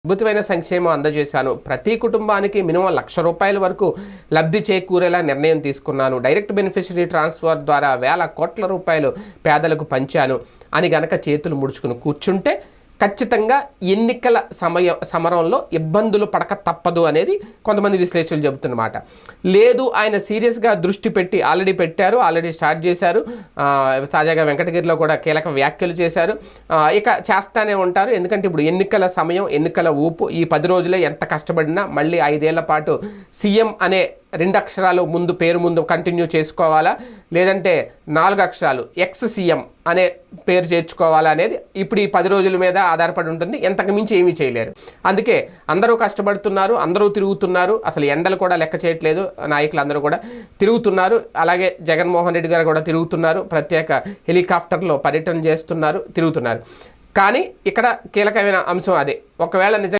అద్భుతమైన సంక్షేమం అందజేశాను. ప్రతి కుటుంబానికి మినిమం ₹1,00,000 వరకు లబ్ధి చేకూరేలా నిర్ణయం తీసుకున్నాను. డైరెక్ట్ బెనిఫిషరీ ట్రాన్స్ఫర్ ద్వారా వేల కోట్ల రూపాయలు పేదలకు పంచాను అని గనక చేతులు ముడుచుకుని కూర్చుంటే ఖచ్చితంగా ఎన్నికల సమరంలో ఇబ్బందులు పడక తప్పదు అనేది కొంతమంది విశ్లేషకులు చెబుతున్నమాట. లేదు, ఆయన సీరియస్గా దృష్టి పెట్టి ఆల్రెడీ స్టార్ట్ చేశారు. తాజాగా వెంకటగిరిలో కూడా కీలక వ్యాఖ్యలు చేశారు. ఇక చేస్తానే ఉంటారు. ఎందుకంటే ఇప్పుడు ఎన్నికల సమయం, ఎన్నికల ఊపు. ఈ 10 రోజులే ఎంత కష్టపడినా మళ్ళీ 5 ఏళ్ల పాటు సీఎం అనే 2 అక్షరాలు పేరు ముందు కంటిన్యూ చేసుకోవాలా, లేదంటే 4 అక్షరాలు ఎక్స్ సీఎం అనే పేరు చేర్చుకోవాలా అనేది ఇప్పుడు ఈ 10 రోజుల మీద ఆధారపడి ఉంటుంది. ఎంతకు మించి ఏమీ చేయలేరు. అందుకే అందరూ కష్టపడుతున్నారు, అందరూ తిరుగుతున్నారు. అసలు ఎండలు కూడా లెక్క చేయట్లేదు. నాయకులు అందరూ కూడా తిరుగుతున్నారు. అలాగే జగన్మోహన్ రెడ్డి గారు కూడా తిరుగుతున్నారు. ప్రత్యేక హెలికాప్టర్లో పర్యటన చేస్తున్నారు, తిరుగుతున్నారు. కానీ ఇక్కడ కీలకమైన అంశం అదే. ఒకవేళ నిజంగా